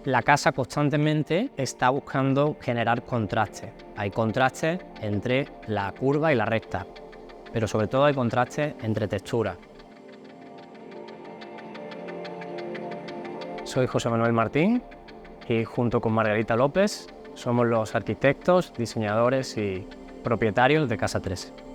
La casa constantemente está buscando generar contrastes. Hay contrastes entre la curva y la recta, pero sobre todo hay contrastes entre texturas. Soy José Manuel Martín y junto con Margarita López somos los arquitectos, diseñadores y propietarios de Casa 13.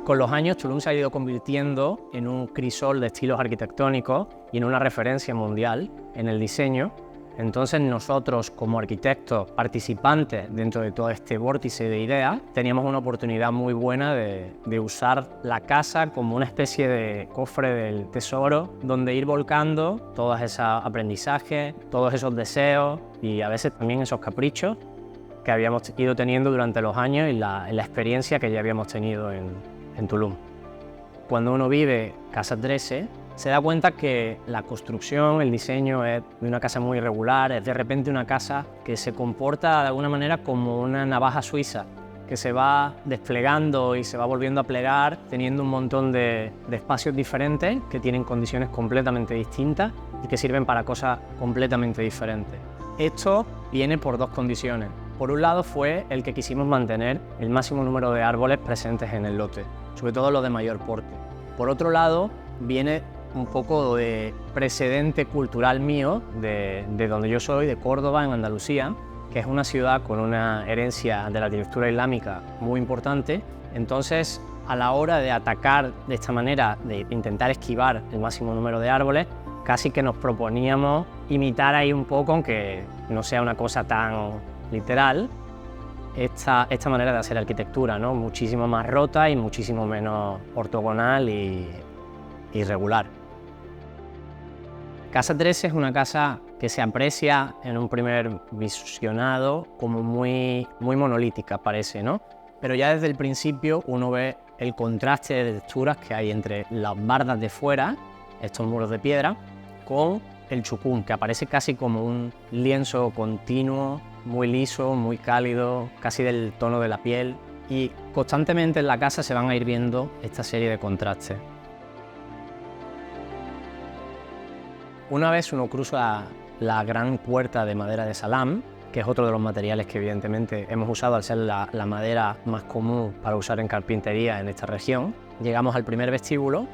Con los años, Tulum se ha ido convirtiendo en un crisol de estilos arquitectónicos y en una referencia mundial en el diseño. Entonces nosotros, como arquitectos participantes dentro de todo este vórtice de ideas, teníamos una oportunidad muy buena de usar la casa como una especie de cofre del tesoro, donde ir volcando todos esos aprendizajes, todos esos deseos y a veces también esos caprichos que habíamos ido teniendo durante los años y la experiencia que ya habíamos tenido en Tulum. Cuando uno vive Casa 13, se da cuenta que la construcción, el diseño es de una casa muy irregular, es de repente una casa que se comporta de alguna manera como una navaja suiza, que se va desplegando y se va volviendo a plegar, teniendo un montón de espacios diferentes que tienen condiciones completamente distintas y que sirven para cosas completamente diferentes. Esto viene por dos condiciones. Por un lado fue el que quisimos mantener el máximo número de árboles presentes en el lote, sobre todo los de mayor porte. Por otro lado, viene un poco de precedente cultural mío de donde yo soy, de Córdoba, en Andalucía, que es una ciudad con una herencia de la arquitectura islámica muy importante. Entonces, a la hora de atacar de esta manera, de intentar esquivar el máximo número de árboles, casi que nos proponíamos imitar ahí un poco, aunque no sea una cosa tan literal, esta manera de hacer arquitectura, ¿no? Muchísimo más rota y muchísimo menos ortogonal y irregular. Casa 13 es una casa que se aprecia en un primer visionado como muy monolítica, parece, ¿no? Pero ya desde el principio uno ve el contraste de texturas que hay entre las bardas de fuera, estos muros de piedra, con el chucún, que aparece casi como un lienzo continuo, muy liso, muy cálido, casi del tono de la piel, y constantemente en la casa se van a ir viendo esta serie de contrastes. Una vez uno cruza la gran puerta de madera de salam, que es otro de los materiales que evidentemente hemos usado al ser la madera más común para usar en carpintería en esta región, llegamos al primer vestíbulo,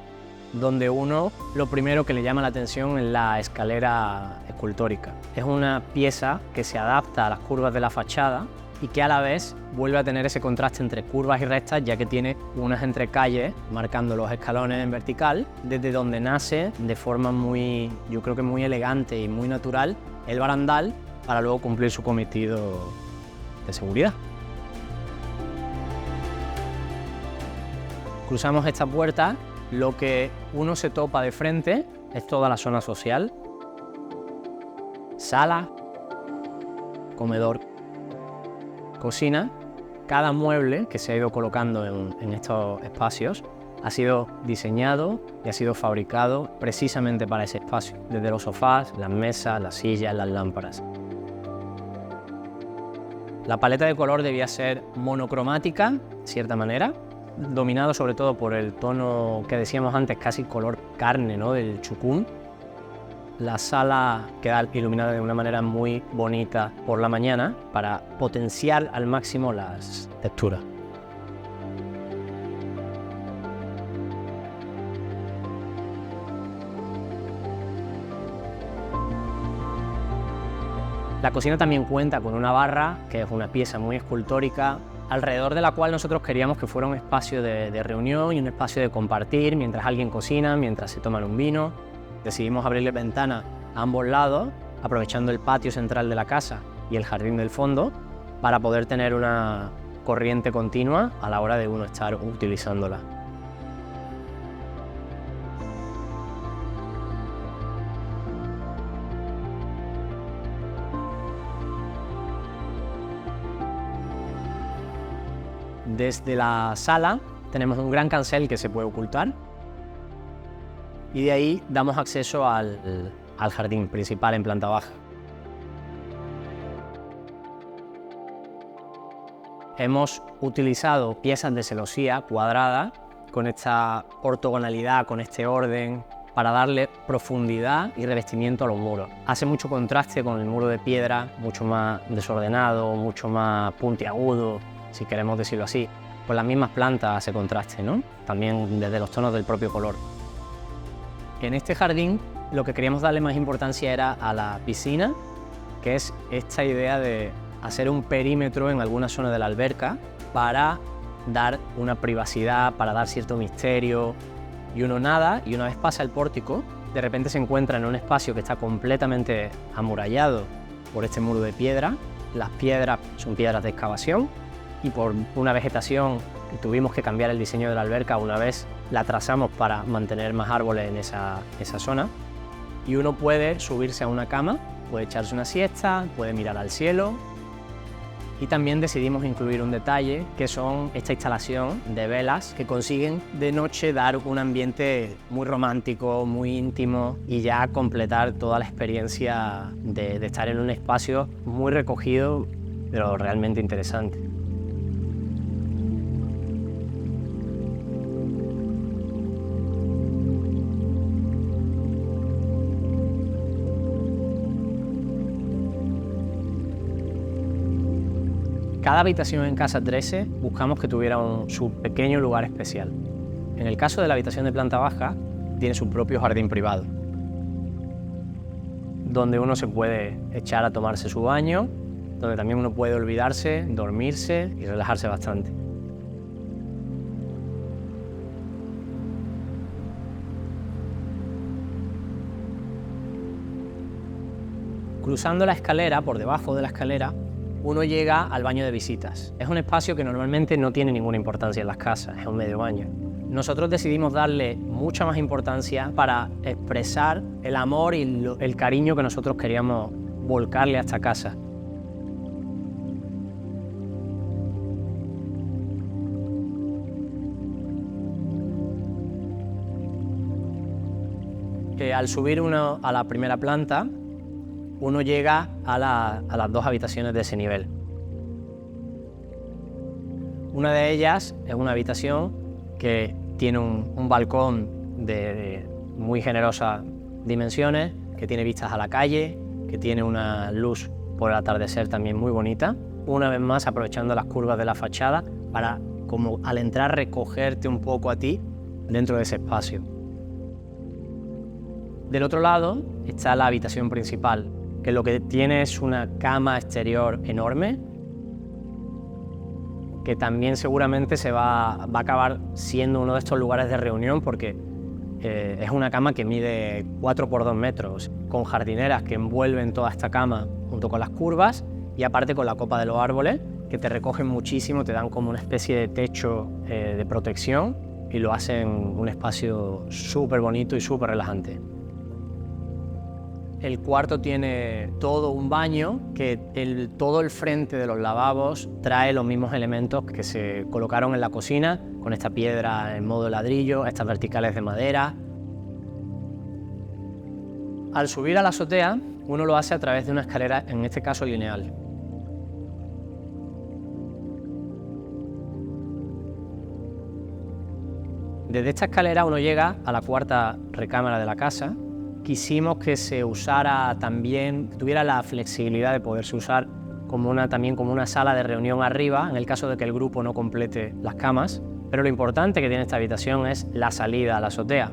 donde uno lo primero que le llama la atención es la escalera escultórica. Es una pieza que se adapta a las curvas de la fachada y que a la vez vuelve a tener ese contraste entre curvas y rectas, ya que tiene unas entrecalles marcando los escalones en vertical, desde donde nace de forma muy, yo creo que muy elegante y muy natural, el barandal para luego cumplir su cometido de seguridad. Cruzamos esta puerta, lo que uno se topa de frente es toda la zona social, sala, comedor, cocina. Cada mueble que se ha ido colocando en estos espacios ha sido diseñado y ha sido fabricado precisamente para ese espacio, desde los sofás, las mesas, las sillas, las lámparas. La paleta de color debía ser monocromática, de cierta manera, dominado sobre todo por el tono que decíamos antes, casi color carne, ¿no?, del chucún. La sala queda iluminada de una manera muy bonita por la mañana para potenciar al máximo las texturas. La cocina también cuenta con una barra, que es una pieza muy escultórica, alrededor de la cual nosotros queríamos que fuera un espacio de reunión y un espacio de compartir mientras alguien cocina, mientras se toman un vino. Decidimos abrirle ventanas a ambos lados, aprovechando el patio central de la casa y el jardín del fondo, para poder tener una corriente continua a la hora de uno estar utilizándola. Desde la sala tenemos un gran cancel que se puede ocultar y de ahí damos acceso al jardín principal en planta baja. Hemos utilizado piezas de celosía cuadrada con esta ortogonalidad, con este orden, para darle profundidad y revestimiento a los muros. Hace mucho contraste con el muro de piedra, mucho más desordenado, mucho más puntiagudo, si queremos decirlo así. Con las mismas plantas hace contraste, ¿no? También desde los tonos del propio color. En este jardín lo que queríamos darle más importancia era a la piscina, que es esta idea de hacer un perímetro en alguna zona de la alberca para dar una privacidad, para dar cierto misterio. Y uno nada, y una vez pasa el pórtico, de repente se encuentra en un espacio que está completamente amurallado por este muro de piedra. Las piedras son piedras de excavación y por una vegetación que tuvimos que cambiar el diseño de la alberca una vez la trazamos para mantener más árboles en esa zona. Y uno puede subirse a una cama, puede echarse una siesta, puede mirar al cielo. Y también decidimos incluir un detalle que son esta instalación de velas que consiguen de noche dar un ambiente muy romántico, muy íntimo y ya completar toda la experiencia de estar en un espacio muy recogido pero realmente interesante. Cada habitación en Casa 13 buscamos que tuviera su pequeño lugar especial. En el caso de la habitación de planta baja, tiene su propio jardín privado, donde uno se puede echar a tomarse su baño, donde también uno puede olvidarse, dormirse y relajarse bastante. Cruzando la escalera, por debajo de la escalera, uno llega al baño de visitas. Es un espacio que normalmente no tiene ninguna importancia en las casas, es un medio baño. Nosotros decidimos darle mucha más importancia para expresar el amor y el cariño que nosotros queríamos volcarle a esta casa. Al subir uno a la primera planta, uno llega a las dos habitaciones de ese nivel. Una de ellas es una habitación que tiene un balcón de muy generosas dimensiones, que tiene vistas a la calle, que tiene una luz por el atardecer también muy bonita. Una vez más aprovechando las curvas de la fachada para, como al entrar, recogerte un poco a ti dentro de ese espacio. Del otro lado está la habitación principal, que lo que tiene es una cama exterior enorme, que también seguramente va a acabar siendo uno de estos lugares de reunión porque es una cama que mide 4 por 2 metros, con jardineras que envuelven toda esta cama junto con las curvas y aparte con la copa de los árboles, que te recogen muchísimo, te dan como una especie de techo de protección y lo hacen un espacio súper bonito y súper relajante. El cuarto tiene todo un baño que todo el frente de los lavabos trae los mismos elementos que se colocaron en la cocina, con esta piedra en modo ladrillo, estas verticales de madera. Al subir a la azotea, uno lo hace a través de una escalera, en este caso lineal. Desde esta escalera uno llega a la cuarta recámara de la casa. Quisimos que se usara también, que tuviera la flexibilidad de poderse usar también como una sala de reunión arriba, en el caso de que el grupo no complete las camas. Pero lo importante que tiene esta habitación es la salida a la azotea.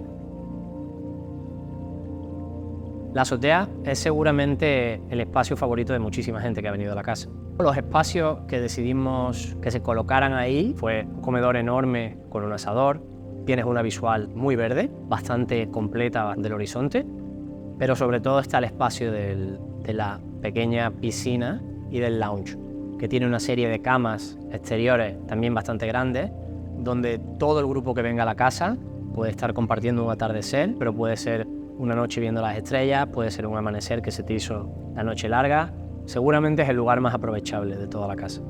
La azotea es seguramente el espacio favorito de muchísima gente que ha venido a la casa. Los espacios que decidimos que se colocaran ahí fue un comedor enorme con un asador. Tienes una visual muy verde, bastante completa del horizonte, pero sobre todo está el espacio de la pequeña piscina y del lounge, que tiene una serie de camas exteriores también bastante grandes, donde todo el grupo que venga a la casa puede estar compartiendo un atardecer, pero puede ser una noche viendo las estrellas, puede ser un amanecer que se te hizo la noche larga. Seguramente es el lugar más aprovechable de toda la casa.